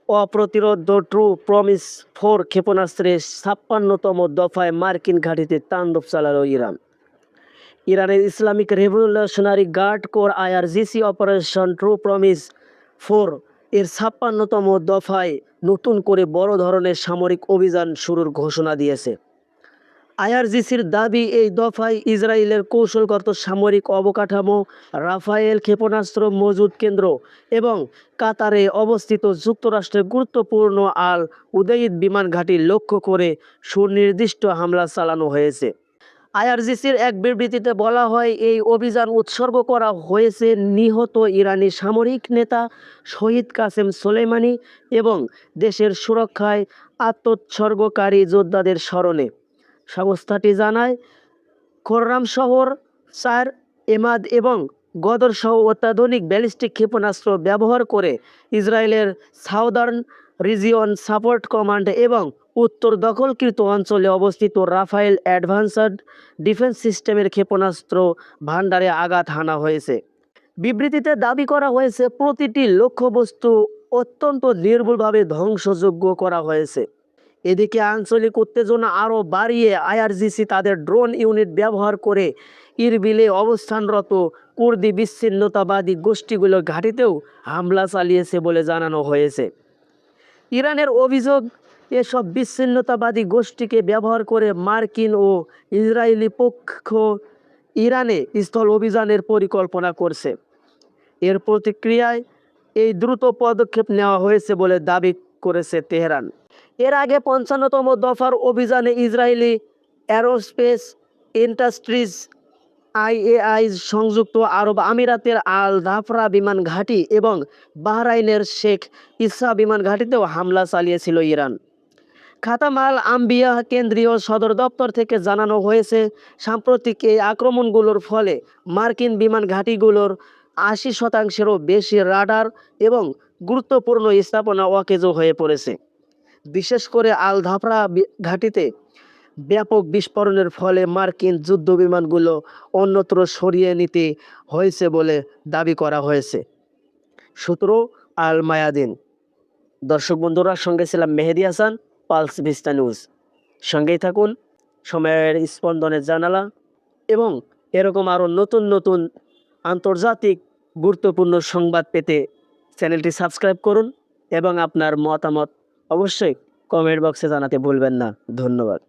অপ্রতিরোধ্য true promise 4 ক্ষেপণাস্ত্রের ৫৬তম দফায় মার্কিন ঘাঁটিতে তাণ্ডব চালাল ইরান। ইরানের Islamic revolutionary guard corps IRGC operation true promise 4 এর ৫৬তম দফায় নতুন করে বড় ধরনের সামরিক অভিযান শুরুর ঘোষণা দিয়েছে। আইআরজিসির দাবি, এই দফায় ইসরায়েলের কৌশলগত সামরিক অবকাঠামো, রাফায়েল ক্ষেপণাস্ত্র মজুদ কেন্দ্র এবং কাতারে অবস্থিত যুক্তরাষ্ট্রের গুরুত্বপূর্ণ আল উদেইদ বিমান ঘাঁটি লক্ষ্য করে সুনির্দিষ্ট হামলা চালানো হয়েছে। আইআরজিসির এক বিবৃতিতে বলা হয়, এই অভিযান উৎসর্গ করা হয়েছে নিহত ইরানি সামরিক নেতা শহীদ কাসেম সোলেইমানি এবং দেশের সুরক্ষায় আত্মোৎসর্গকারী যোদ্ধাদের স্মরণে। সংস্থাটি জানায়, খোররাম শহর ৪, এমাদ এবং গদর সহ অত্যাধুনিক ব্যালিস্টিক ক্ষেপণাস্ত্র ব্যবহার করে ইসরায়েলের সাউদার্ন রিজিয়ন সাপোর্ট কমান্ড এবং উত্তর দখলকৃত অঞ্চলে অবস্থিত রাফায়েল অ্যাডভান্সড ডিফেন্স সিস্টেমের ক্ষেপণাস্ত্র ভাণ্ডারে আঘাত হানা হয়েছে। বিবৃতিতে দাবি করা হয়েছে, প্রতিটি লক্ষ্যবস্তু অত্যন্ত নির্ভুলভাবে ধ্বংসযোগ্য করা হয়েছে। এদিকে আঞ্চলিক উত্তেজনা আরও বাড়িয়ে আইআরজিসি তাদের ড্রোন ইউনিট ব্যবহার করে ইরবিলে অবস্থানরত কুর্দি বিচ্ছিন্নতাবাদী গোষ্ঠীগুলোর ঘাঁটিতেও হামলা চালিয়েছে বলে জানানো হয়েছে। ইরানের অভিযোগ, এসব বিচ্ছিন্নতাবাদী গোষ্ঠীকে ব্যবহার করে মার্কিন ও ইসরায়েলি পক্ষ ইরানে স্থল অভিযানের পরিকল্পনা করছে। এর প্রতিক্রিয়ায় এই দ্রুত পদক্ষেপ নেওয়া হয়েছে বলে দাবি করেছে তেহরান। এর আগে ৫৫তম দফার অভিযানে ইসরায়েলি অ্যারোস্পেস ইন্ডাস্ট্রিজ আইএআই, সংযুক্ত আরব আমিরাতের আল ধাফরা বিমান ঘাঁটি এবং বাহরাইনের শেখ ইসা বিমান ঘাঁটিতেও হামলা চালিয়েছিল ইরান। খাতাম আল আম্বিয়া কেন্দ্রীয় সদর দপ্তর থেকে জানানো হয়েছে, সাম্প্রতিক এই আক্রমণগুলোর ফলে মার্কিন বিমান ঘাঁটিগুলোর ৮০%-এরও বেশি রাডার এবং গুরুত্বপূর্ণ স্থাপনা অকেজো হয়ে পড়েছে। বিশেষ করে আল ধাফরা ঘাঁটিতে ব্যাপক বিস্ফোরণের ফলে মার্কিন যুদ্ধবিমানগুলো অন্যত্র সরিয়ে নিতে হয়েছে বলে দাবি করা হয়েছে। সূত্র আল মায়াদিন। দর্শক বন্ধুরা, সঙ্গে ছিলাম Mehedi Hasan, pulse vista news. সঙ্গেই থাকুন, সময়ের স্পন্দনের জানালা এবং এরকম আরও নতুন নতুন আন্তর্জাতিক গুরুত্বপূর্ণ সংবাদ পেতে চ্যানেলটি সাবস্ক্রাইব করুন এবং আপনার মতামত অবশ্যই কমেন্ট বক্সে জানাতে ভুলবেন না। ধন্যবাদ।